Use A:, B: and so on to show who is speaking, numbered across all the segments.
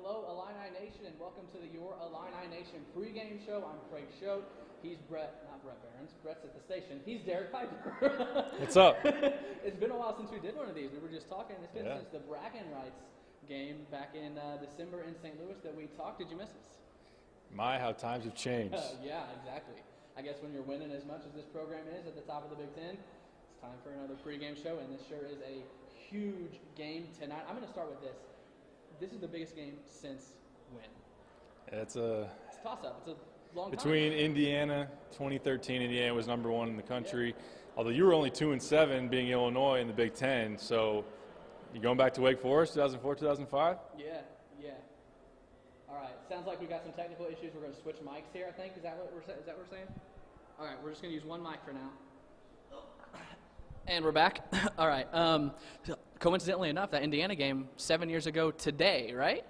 A: Hello, Illini Nation, and welcome to Your Illini Nation pregame show. I'm Craig Choate. He's not Brett Behrens. Brett's at the station. He's Derek Piper.
B: What's up?
A: It's been a while since we did one of these. We were just talking. It's been since the bragging rights game back in December in St. Louis that we talked. Did you miss us?
B: My, how times have changed.
A: Yeah, exactly. I guess when you're winning as much as this program is at the top of the Big Ten, it's time for another pregame show, and this sure is a huge game tonight. I'm going to start with this. This is the biggest game since when?
B: It's a
A: toss-up. It's a long time.
B: Between Indiana, 2013, Indiana was #1 in the country. Although you were only 2-7, being Illinois in the Big Ten. So you going back to Wake Forest, 2004, 2005?
A: Yeah. All right. Sounds like we got some technical issues. We're going to switch mics here, I think. Is that what we're saying? All right. We're just going to use one mic for now. And we're back. All right. Coincidentally enough, that Indiana game 7 years ago today, right?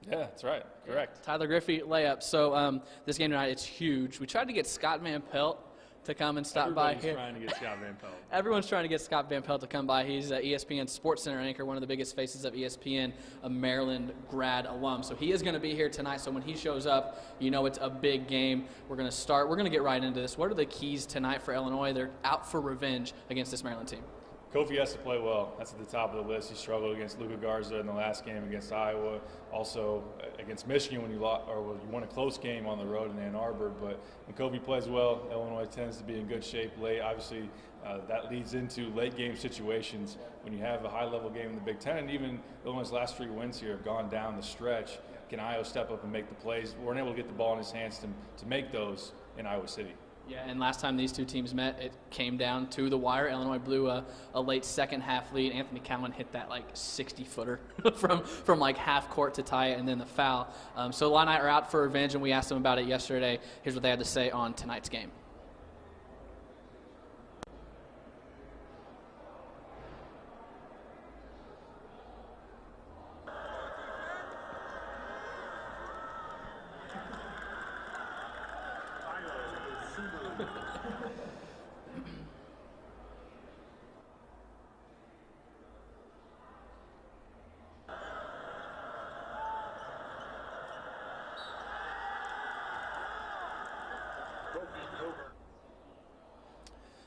B: Yeah, that's right. Correct.
A: Tyler Griffey layup. So this game tonight, it's huge. We tried to get Scott Van Pelt to come and stop by here.
B: Everyone's trying to get Scott Van Pelt.
A: Everyone's trying to get Scott Van Pelt to come by. He's ESPN Sports Center anchor, one of the biggest faces of ESPN, a Maryland grad alum. So he is going to be here tonight. So when he shows up, you know it's a big game. We're going to get right into this. What are the keys tonight for Illinois? They're out for revenge against this Maryland team.
B: Kofi has to play well. That's at the top of the list. He struggled against Luka Garza in the last game against Iowa, also against Michigan when you won a close game on the road in Ann Arbor. But when Kofi plays well, Illinois tends to be in good shape late. Obviously, that leads into late game situations when you have a high-level game in the Big Ten. And even Illinois' last 3 wins here have gone down the stretch. Can Iowa step up and make the plays? We weren't able to get the ball in his hands to make those in Iowa City.
A: Yeah, and last time these two teams met, it came down to the wire. Illinois blew a late second-half lead. Anthony Cowan hit that, 60-footer from half court to tie it, and then the foul. So Illini are out for revenge, and we asked them about it yesterday. Here's what they had to say on tonight's game.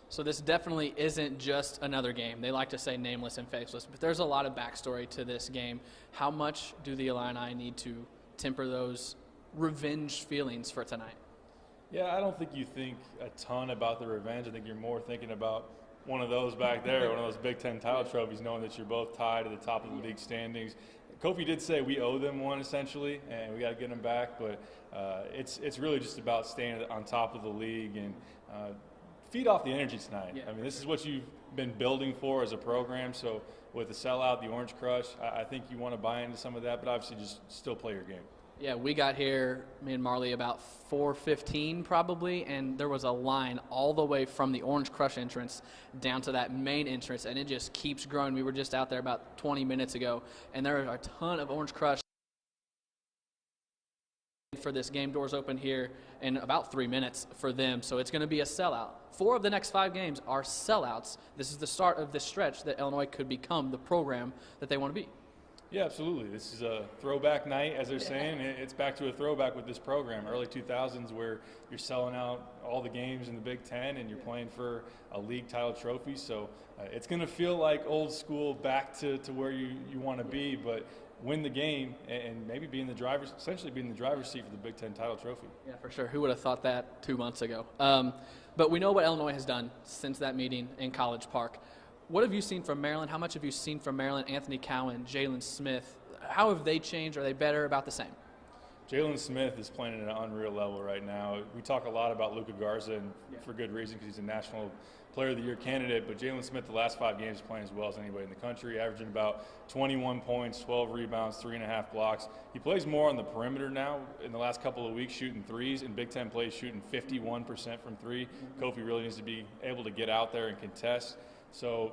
A: So this definitely isn't just another game. They like to say nameless and faceless, but there's a lot of backstory to this game. How much do the Illini need to temper those revenge feelings for tonight?
B: Yeah, I don't think you think a ton about the revenge. I think you're more thinking about one of those back there, one of those Big Ten title trophies, knowing that you're both tied at the top of the league standings. Kofi did say we owe them one, essentially, and we got to get them back. But it's really just about staying on top of the league and feed off the energy tonight.
A: Yeah.
B: I mean, this is what you've been building for as a program. So with the sellout, the Orange Crush, I think you want to buy into some of that, but obviously just still play your game.
A: Yeah, we got here, me and Marley, about 4:15 probably, and there was a line all the way from the Orange Crush entrance down to that main entrance, and it just keeps growing. We were just out there about 20 minutes ago, and there are a ton of Orange Crush for this game. Doors open here in about 3 minutes for them, so it's going to be a sellout. 4 of the next 5 games are sellouts. This is the start of this stretch that Illinois could become the program that they want to be.
B: Yeah, absolutely. This is a throwback night, as they're saying. It's back to a throwback with this program, early 2000s, where you're selling out all the games in the Big Ten and you're playing for a league title trophy. So it's going to feel like old school, back to where you want to be, but win the game and maybe essentially be in the driver's seat for the Big Ten title trophy.
A: Yeah, for sure. Who would have thought that 2 months ago? But we know what Illinois has done since that meeting in College Park. What have you seen from Maryland? How much have you seen from Maryland? Anthony Cowan, Jalen Smith. How have they changed? Are they better? About the same?
B: Jalen Smith is playing at an unreal level right now. We talk a lot about Luka Garza, and for good reason, because he's a National Player of the Year candidate. But Jalen Smith, the last 5 games, is playing as well as anybody in the country, averaging about 21 points, 12 rebounds, 3.5 blocks. He plays more on the perimeter now in the last couple of weeks, shooting threes. In Big Ten plays, shooting 51% from 3. Kofi really needs to be able to get out there and contest. So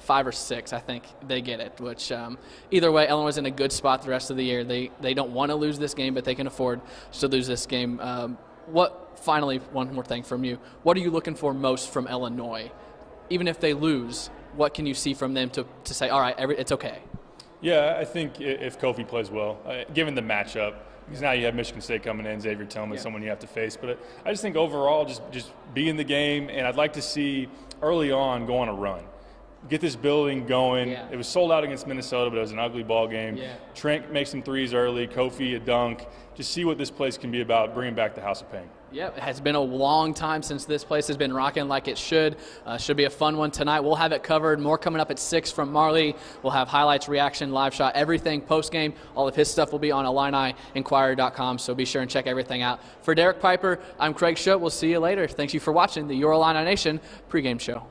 A: 5 or 6, I think they get it, which either way, Illinois is in a good spot the rest of the year. They don't want to lose this game, but they can afford to lose this game. Finally, one more thing from you. What are you looking for most from Illinois? Even if they lose, what can you see from them to say, all right, it's okay?
B: Yeah, I think if Kofi plays well, given the matchup, because now you have Michigan State coming in, Xavier Tillman, someone you have to face. But I just think overall, just be in the game, and I'd like to see early on go on a run. Get this building going.
A: Yeah.
B: It was sold out against Minnesota, but it was an ugly ball game.
A: Yeah.
B: Trent makes some threes early, Kofi a dunk. Just see what this place can be about, bringing back the House of Pain.
A: Yeah, it has been a long time since this place has been rocking like it should. Should be a fun one tonight. We'll have it covered. More coming up at 6 from Marley. We'll have highlights, reaction, live shot, everything post-game. All of his stuff will be on IlliniInquirer.com, so be sure and check everything out. For Derek Piper, I'm Craig Choate. We'll see you later. Thanks you for watching the Your Illini Nation pregame show.